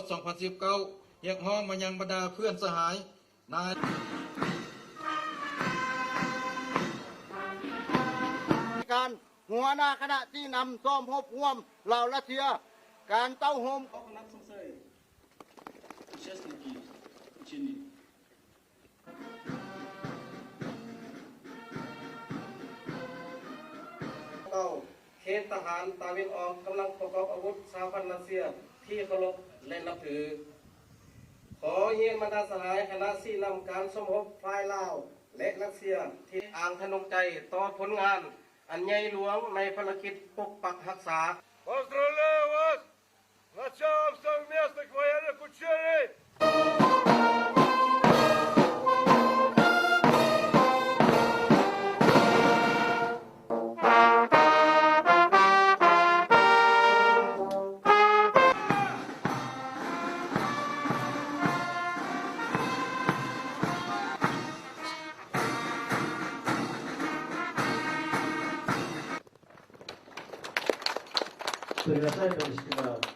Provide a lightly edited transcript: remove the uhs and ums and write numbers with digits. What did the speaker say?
2019 เรียกร้องมายังบรรดาเพื่อนสหายนายการหัวหน้าคณะที่นำซ้อมรบร่วมเหล่ารัสเซียการเต้าโฮมเขตทหารตาวินออกกำลังประกอบอาวุธสหพันธ์รัสเซียที่เคารพและนับถือขอเยียนบรรดาสหายคณะที่นำการสมรบฝ่ายลาวและรัสเซียที่อ่างทนงใจต่อผลงานอันใหญ่หลวงในภารกิจปกปักรักษา Поздравляю вас с началом совместных военных учений! それが最後にしてもらう。